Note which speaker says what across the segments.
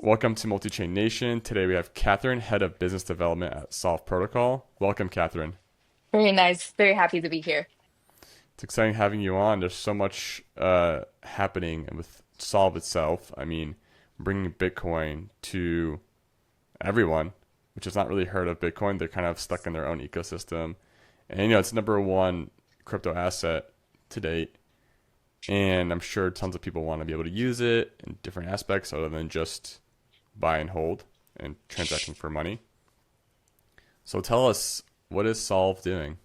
Speaker 1: Welcome to Multichain Nation. Today we have Catherine, Head of Business Development at Solv Protocol. Welcome, Catherine.
Speaker 2: Very nice. Very happy to be here.
Speaker 1: It's exciting having you on. There's so much happening with Solv itself. I mean, bringing Bitcoin to everyone, which has not really heard of Bitcoin. They're kind of stuck in their own ecosystem. And, it's number one crypto asset to date. And I'm sure tons of people want to be able to use it in different aspects other than just buy and hold and transacting for money. So tell us, what is Solv doing?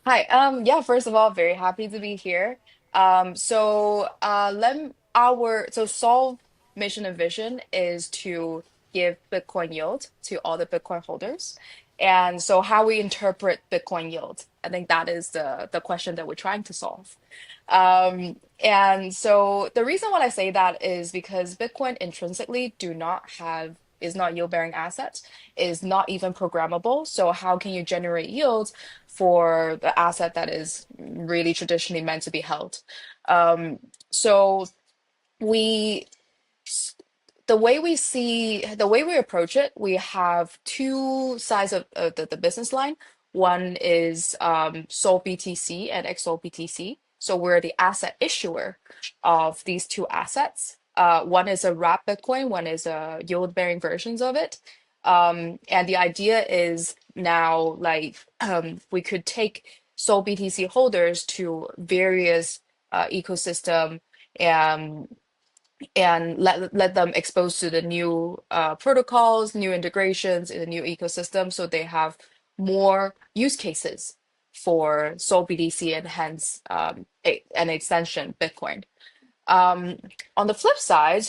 Speaker 2: Hi. Yeah, first of all, very happy to be here. So Solve mission and vision is to give Bitcoin yield to all the Bitcoin holders. And so how we interpret Bitcoin yield, I think that is the question that we're trying to solve. And so the reason why I say that is because Bitcoin intrinsically do not have is not yield bearing asset, is not even programmable. So how can you generate yield for the asset that is really traditionally meant to be held? Um, so we the way we approach it, we have two sides of the business line. One is Sol BTC and XOL BTC. So we're the asset issuer of these two assets. One is a wrap Bitcoin, one is a yield bearing versions of it. And the idea is now we could take Sol BTC holders to various ecosystem and let them expose to the new protocols, new integrations in the new ecosystem, so they have more use cases for Sol BTC and hence an extension Bitcoin. Um, on the flip side,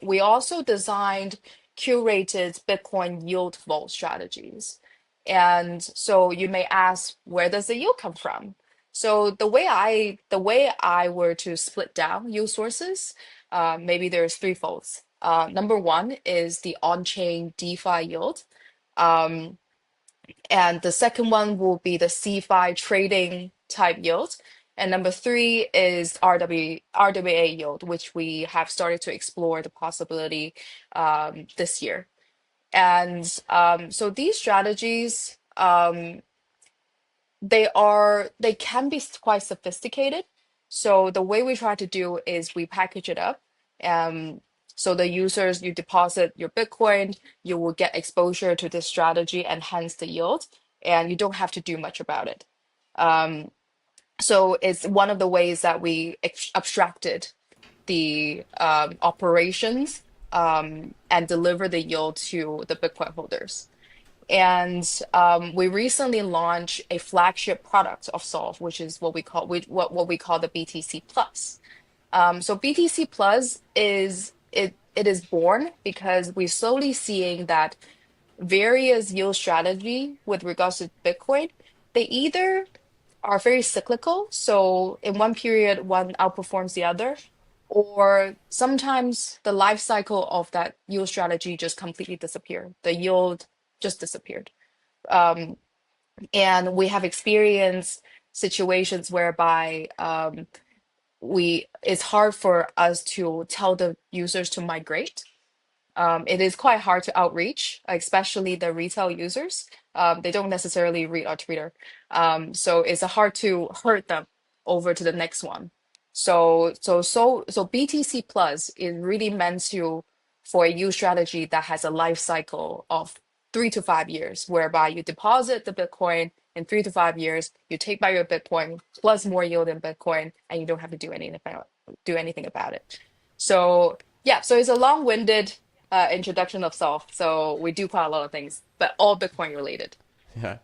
Speaker 2: we also designed curated Bitcoin yield vault strategies. And so you may ask, where does the yield come from? So the way I were to split down yield sources, maybe there's three folds. Number one is the on-chain DeFi yield. Um, and the second one will be the CeFi trading type yield. And number three is RWA yield, which we have started to explore the possibility this year. And so these strategies, they can be quite sophisticated. So the way we try to do is we package it up. Um, so the users, you deposit your Bitcoin, you will get exposure to this strategy and hence the yield, and you don't have to do much about it. Um, so it's one of the ways that we abstracted the operations and deliver the yield to the Bitcoin holders. And we recently launched a flagship product of Solv, which is what we call the BTC Plus. So BTC Plus it is born because we're slowly seeing that various yield strategy with regards to Bitcoin, they either are very cyclical, so in one period one outperforms the other, or sometimes the life cycle of that yield strategy just completely disappeared. The yield just disappeared. Um, and we have experienced situations whereby we it's hard for us to tell the users to migrate. It is quite hard to outreach, especially the retail users. They don't necessarily read our Twitter. So it's hard to hurt them over to the next one. So BTC Plus is really meant to for a use strategy that has a life cycle of 3 to 5 years, whereby you deposit the Bitcoin in 3 to 5 years, you take back your Bitcoin plus more yield in Bitcoin, and you don't have to do anything about it. So yeah, so it's a long-winded introduction of self. So we do quite a lot of things, but all Bitcoin related.
Speaker 1: Yeah.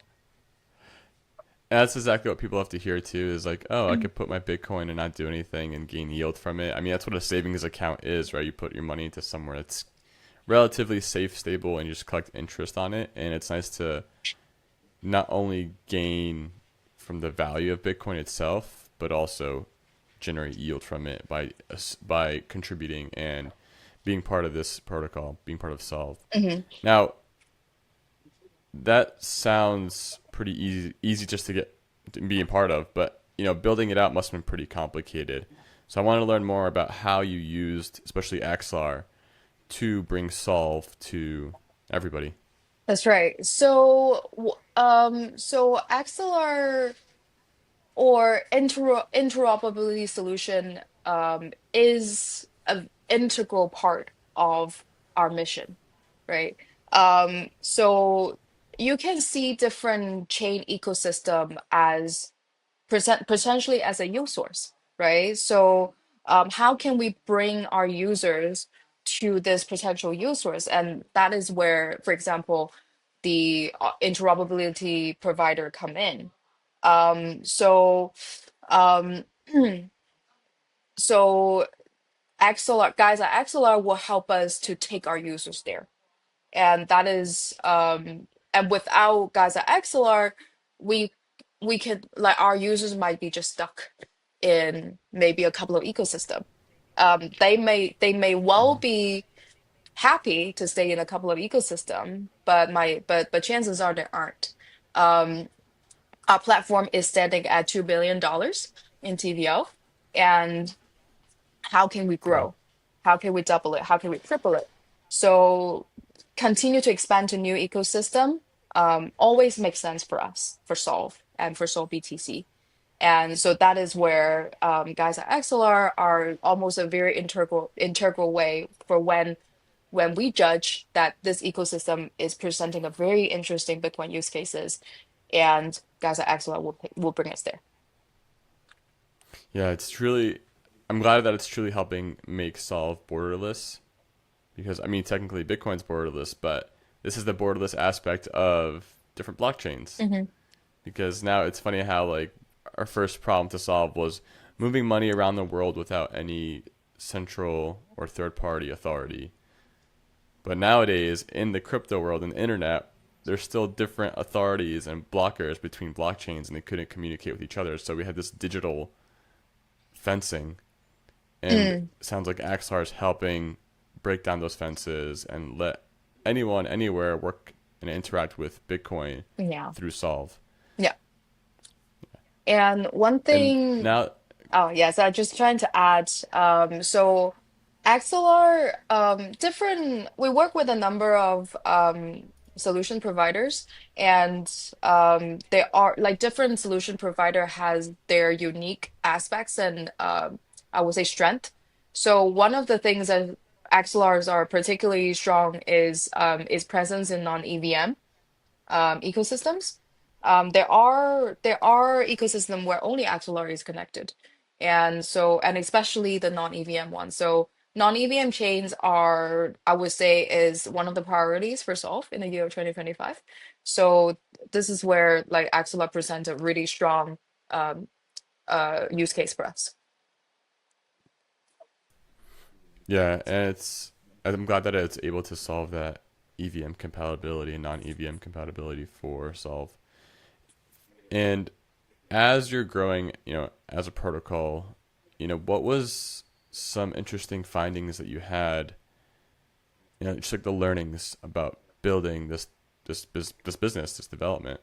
Speaker 1: And that's exactly what people have to hear too is like, oh, I could put my Bitcoin and not do anything and gain yield from it. I mean, that's what a savings account is, right? You put your money into somewhere that's relatively safe, stable, and you just collect interest on it. And it's nice to not only gain from the value of Bitcoin itself, but also generate yield from it by contributing and being part of this protocol, being part of Solv.
Speaker 2: Hmm.
Speaker 1: Now, that sounds pretty easy just to get to being part of, but building it out must have been pretty complicated. So I want to learn more about how you used, especially Axelar, to bring Solv to everybody?
Speaker 2: That's right. So, so Axelar or interoperability solution is an integral part of our mission, right? So you can see different chain ecosystem as potentially as a use source, right? So how can we bring our users to this potential use source? And that is where, for example, the interoperability provider come in. So um, so Axelar guys at Axelar will help us to take our users there, and that is and without guys at Axelar, we we could like our users might be just stuck in maybe a couple of ecosystem. They may well
Speaker 1: Hmm.
Speaker 2: be happy to stay in a couple of ecosystem, but chances are they aren't. Um, our platform is standing at $2 billion in TVL, and how can we
Speaker 1: Wow.
Speaker 2: grow? How can we double it? How can we triple it? So continue to expand to new ecosystem always makes sense for us, for Solv and for Solv BTC. And so that is where guys at XLR are almost a very integral way for when we judge that this ecosystem is presenting a very interesting Bitcoin use cases, and guys at XLR will bring us there.
Speaker 1: Yeah, it's truly. I'm glad that it's truly helping make Solv borderless because I mean technically Bitcoin's borderless, but this is the borderless aspect of different blockchains.
Speaker 2: Hmm.
Speaker 1: Because now it's funny how like our first problem to solve was moving money around the world without any central or third party authority. But nowadays in the crypto world and the internet, there's still different authorities and blockers between blockchains and they couldn't communicate with each other. So we had this digital fencing and it
Speaker 2: Mm,
Speaker 1: sounds like Axlar is helping break down those fences and let anyone anywhere work and interact with Bitcoin
Speaker 2: yeah,
Speaker 1: through Solve.
Speaker 2: yeah. And one
Speaker 1: And
Speaker 2: thing,
Speaker 1: now,
Speaker 2: oh yes, I'm just trying to add. So Axelar, different. We work with a number of solution providers, and they are like different solution provider has their unique aspects and I would say strength. So one of the things that Axelars are particularly strong is presence in non-EVM ecosystems. There are ecosystem where only Axelar is connected, and especially the non-EVM ones. So non-EVM chains are, I would say, is one of the priorities for Solve in the year of 2025. So this is where like Axelar presents a really strong um, use case for us.
Speaker 1: yeah, and I'm glad that it's able to solve that EVM compatibility and non-EVM compatibility for Solve. And as you're growing, as a protocol, what was some interesting findings that you had, just like the learnings about building this business, this development.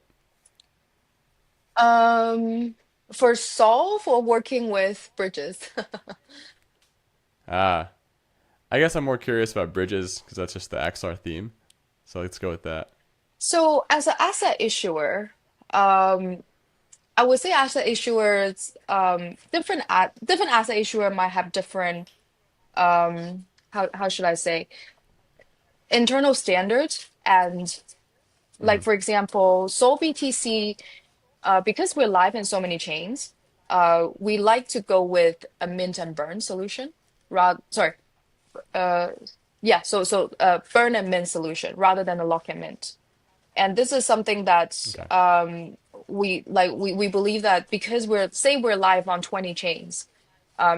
Speaker 2: Um, for Solve or working with bridges.
Speaker 1: Ah, I guess I'm more curious about bridges because that's just the Axar theme. So let's go with that.
Speaker 2: So as an asset issuer, um, I would say asset issuers, different asset issuer might have different, how should I say, internal standards. And
Speaker 1: Hmm.
Speaker 2: like for example, Sol BTC, because we're live in so many chains, we like to go with a mint and burn solution. Sorry, uh, yeah, burn and mint solution rather than a lock and mint. And this is something that
Speaker 1: Okay.
Speaker 2: we believe that because we're live on 20 chains,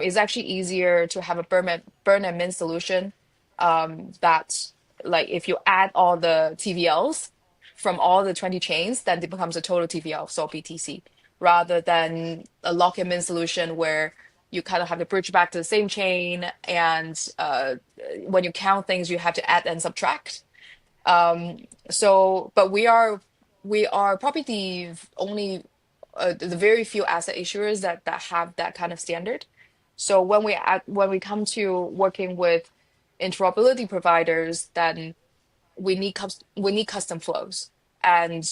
Speaker 2: it's actually easier to have a burn and mint solution that like if you add all the TVLs from all the 20 chains, then it becomes a total TVL of Sol BTC rather than a lock and mint solution where you kind of have to bridge back to the same chain, and when you count things you have to add and subtract. But we are probably the only the very few asset issuers that have that kind of standard. So when we come to working with interoperability providers, then we need custom flows. And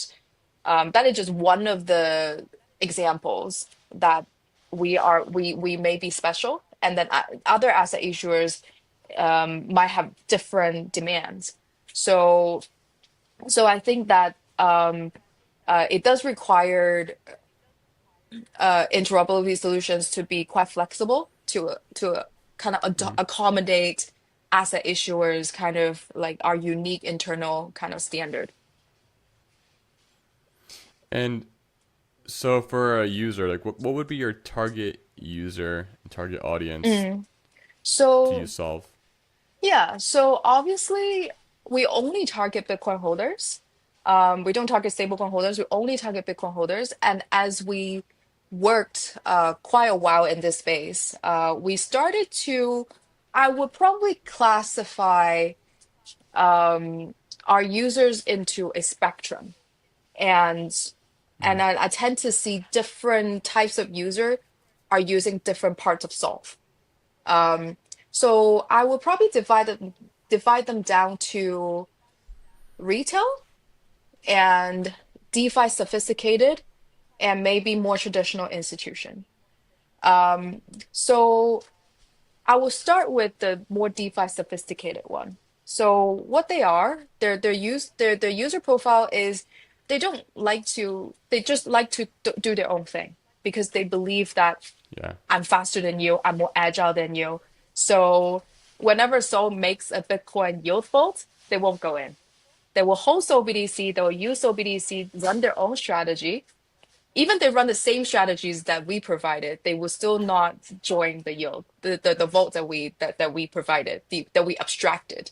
Speaker 2: that is just one of the examples that we may be special, and then other asset issuers might have different demands. So I think that it does require interoperability solutions to be quite flexible to kind of
Speaker 1: Mhm.
Speaker 2: accommodate asset issuers kind of like our unique internal kind of standard.
Speaker 1: And so for a user, like what would be your target user, target audience
Speaker 2: Mm.
Speaker 1: to
Speaker 2: So
Speaker 1: use Solv?
Speaker 2: yeah, so obviously we only target Bitcoin holders. We don't target stablecoin holders. We only target Bitcoin holders. And as we worked quite a while in this space, we started to, I would probably classify our users into a spectrum. And
Speaker 1: Mm.
Speaker 2: I tend to see different types of user are using different parts of Solve. So I would probably divide them down to retail and DeFi sophisticated and maybe more traditional institution. So I will start with the more DeFi sophisticated one. So what they are, their user profile is they just like to do their own thing because they believe that
Speaker 1: Yeah.
Speaker 2: I'm faster than you, I'm more agile than you. So whenever Sol makes a Bitcoin yield vault, they won't go in. They will hold Sol BTC, they will use Sol BTC, run their own strategy. Even they run the same strategies that we provided, they will still not join the yield, the vault that we provided, that we abstracted.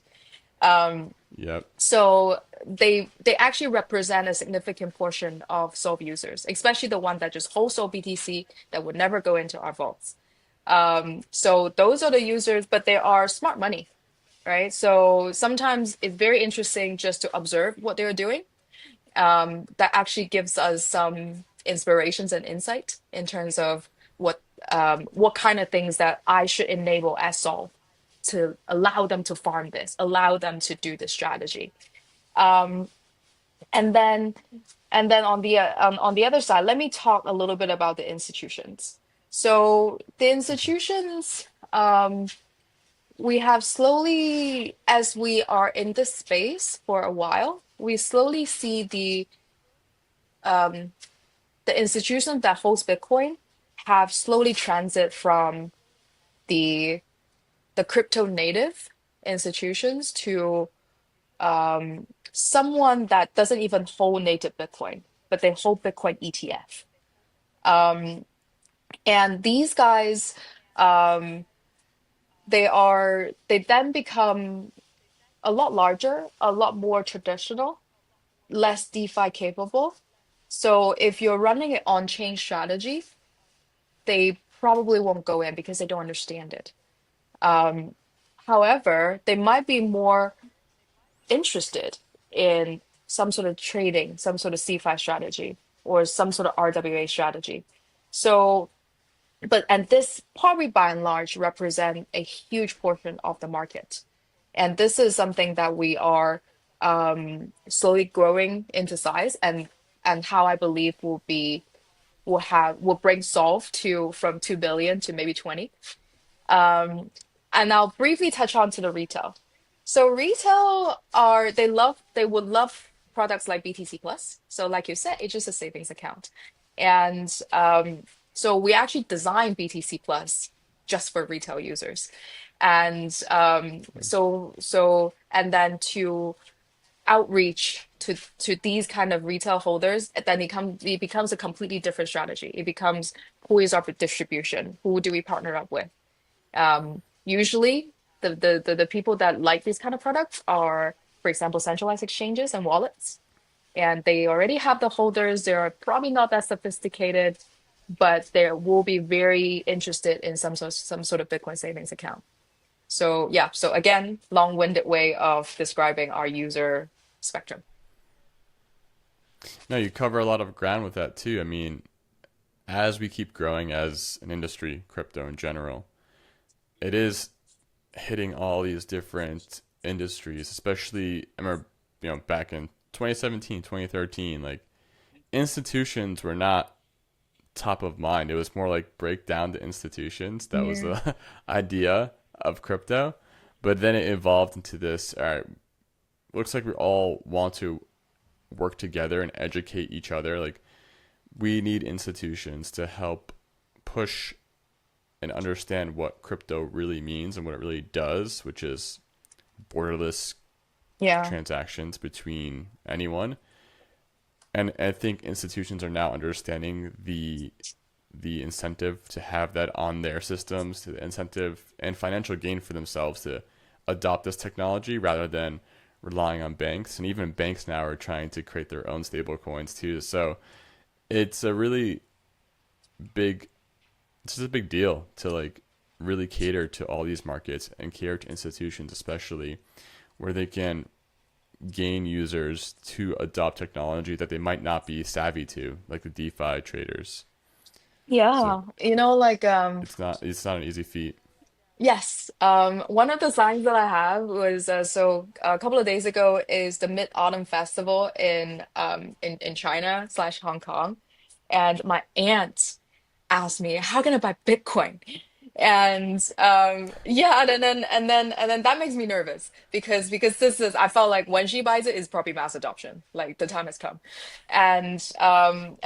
Speaker 1: Yep.
Speaker 2: So they actually represent a significant portion of Solv users, especially the one that just hold Sol BTC that would never go into our vaults. So those are the users, but they are smart money, right? So sometimes it's very interesting just to observe what they're doing. That actually gives us some inspirations and insight in terms of what kind of things that I should enable as Solv to allow them to farm this, allow them to do this strategy. And then on the other side, let me talk a little bit about the institutions. So the institutions, we have slowly, as we are in this space for a while, we slowly see the institutions that holds Bitcoin have slowly transit from the crypto native institutions to someone that doesn't even hold native Bitcoin, but they hold Bitcoin ETF. And these guys, they then become a lot larger, a lot more traditional, less DeFi capable. So if you're running an on-chain strategy, they probably won't go in because they don't understand it. However, they might be more interested in some sort of trading, some sort of CeFi strategy, or some sort of RWA strategy. So, and this probably by and large represent a huge portion of the market. And this is something that we are slowly growing into size, and how I believe will bring Solve to from 2 billion to maybe 20. And I'll briefly touch on to the retail. So retail they would love products like BTC Plus. So like you said, it's just a savings account. And so we actually designed BTC Plus just for retail users. And and then to outreach to these kind of retail holders, then it becomes a completely different strategy. It becomes who is our distribution? Who do we partner up with? Usually, the people that like these kind of products are, for example, centralized exchanges and wallets, and they already have the holders. They're probably not that sophisticated, but they will be very interested in some sort of Bitcoin savings account. So yeah, so again, long-winded way of describing our user spectrum.
Speaker 1: No, you cover a lot of ground with that too. I mean, as we keep growing as an industry, crypto in general, it is hitting all these different industries, especially I remember, back in 2017, 2013, like institutions were not top of mind. It was more like break down the institutions. That was
Speaker 2: Yeah.
Speaker 1: the idea of crypto. But then it evolved into this, all right, looks like we all want to work together and educate each other. Like we need institutions to help push and understand what crypto really means and what it really does, which is borderless
Speaker 2: Yeah.
Speaker 1: transactions between anyone. And I think institutions are now understanding the incentive to have that on their systems, to the incentive and financial gain for themselves to adopt this technology rather than relying on banks. And even banks now are trying to create their own stable coins too. So it's a really big it's just a big deal to like really cater to all these markets and cater to institutions especially where they can gain users to adopt technology that they might not be savvy to, like the DeFi traders. So
Speaker 2: Yeah.
Speaker 1: it's not an easy feat.
Speaker 2: Yes. One of the signs that I have was so a couple of days ago is the Mid-Autumn Festival in China slash Hong Kong, and my aunt asked me, "How can I buy Bitcoin?" And yeah, and then that makes me nervous because this is I felt like when she buys it is probably mass adoption, like the time has come, and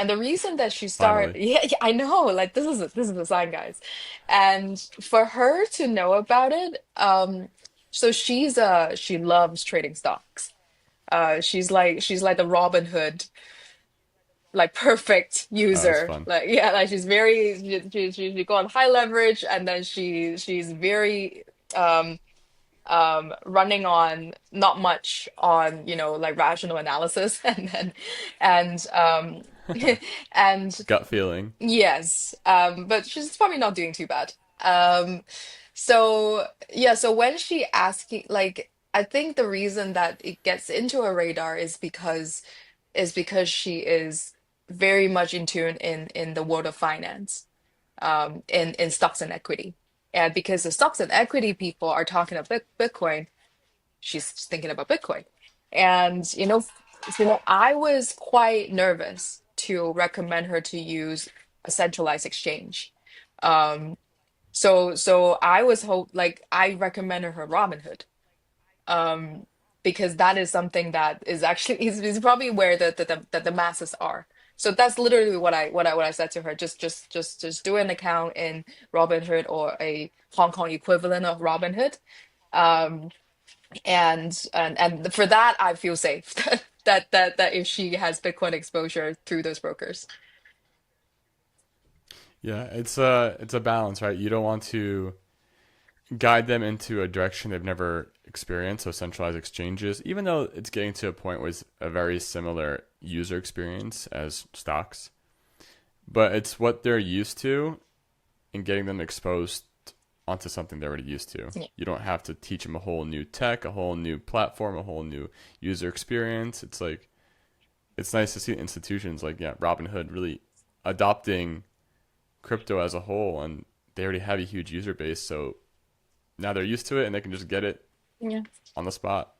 Speaker 2: the reason that she start
Speaker 1: Finally.
Speaker 2: yeah, I know, like this is a sign, guys, and for her to know about it, so she loves trading stocks. She's like the Robin Hood, like perfect
Speaker 1: That's
Speaker 2: user.
Speaker 1: fun.
Speaker 2: Like yeah, like she's very she go on high leverage, and then she's very um running on not much on like rational analysis, and and
Speaker 1: Gut feeling.
Speaker 2: yes, but she's probably not doing too bad. So yeah, so when she asking, like, I think the reason that it gets into her radar is because she is very much in tune in the world of finance, in stocks and equity. And because the stocks and equity people are talking about Bitcoin, she's thinking about Bitcoin. And I was quite nervous to recommend her to use a centralized exchange. Um, so I recommended her Robinhood, um, because that is something that is actually is probably where the masses are. So that's literally what I said to her. Just do an account in Robinhood or a Hong Kong equivalent of Robinhood. Um, and for that I feel safe that if she has Bitcoin exposure through those brokers.
Speaker 1: Yeah, it's a balance, right? You don't want to guide them into a direction they've never experienced, so centralized exchanges, even though it's getting to a point where it's a very similar user experience as stocks. But it's what they're used to and getting them exposed onto something they're already used to.
Speaker 2: Yeah.
Speaker 1: You don't have to teach them a whole new tech, a whole new platform, a whole new user experience. It's like it's nice to see institutions like Robinhood really adopting crypto as a whole, and they already have a huge user base, so now they're used to it and they can just get it
Speaker 2: Yeah.
Speaker 1: on the spot.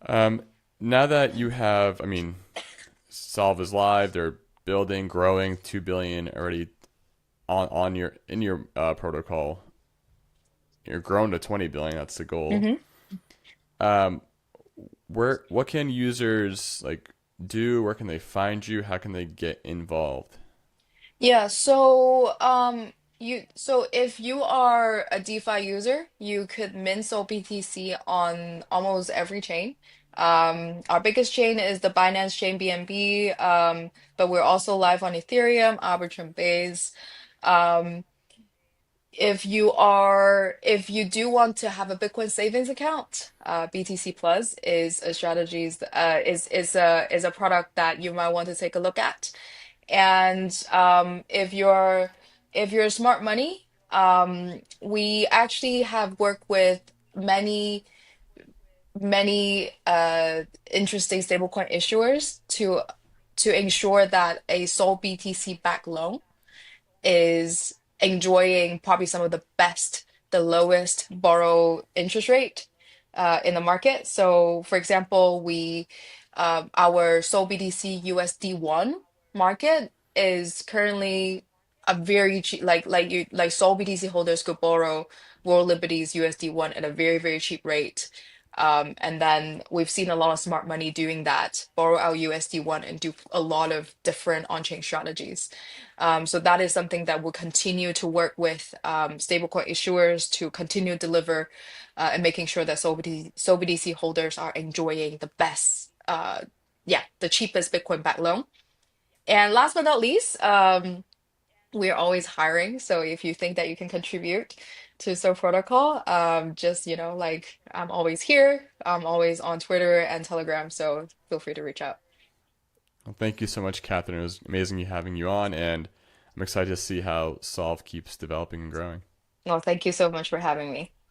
Speaker 1: Um, Now that you have, I mean, Solv is live. They're building, growing, 2 billion already on your in your protocol. You're grown to 20 billion. That's the goal.
Speaker 2: Hmm.
Speaker 1: Um, where what can users like do? Where can they find you? How can they get involved?
Speaker 2: Yeah, so if you are a DeFi user, you could mint Sol BTC on almost every chain. Our biggest chain is the Binance Chain BNB, but we're also live on Ethereum, Arbitrum Base. Um, if you do want to have a Bitcoin savings account, BTC Plus is a strategies is a product that you might want to take a look at. And if you're smart money, we actually have worked with many many interesting stablecoin issuers to ensure that a Sol BTC backed loan is enjoying probably some of the best the lowest borrow interest rate in the market. So, for example, our Sol BTC USD1 market is currently a very cheap, like Sol BTC holders could borrow World Liberty's USD1 at a very, very cheap rate. And then we've seen a lot of smart money doing that, borrow our USD1 and do a lot of different on-chain strategies. So that is something that we'll continue to work with stablecoin issuers to continue to deliver and making sure that Sol BTC holders are enjoying the best, the cheapest Bitcoin backed loan. And last but not least, we're always hiring. So if you think that you can contribute to Solv Protocol, just, like I'm always here. I'm always on Twitter and Telegram. So feel free to reach out.
Speaker 1: Well, thank you so much, Catherine. It was amazing having you on, and I'm excited to see how Solv keeps developing and growing.
Speaker 2: Well, thank you so much for having me.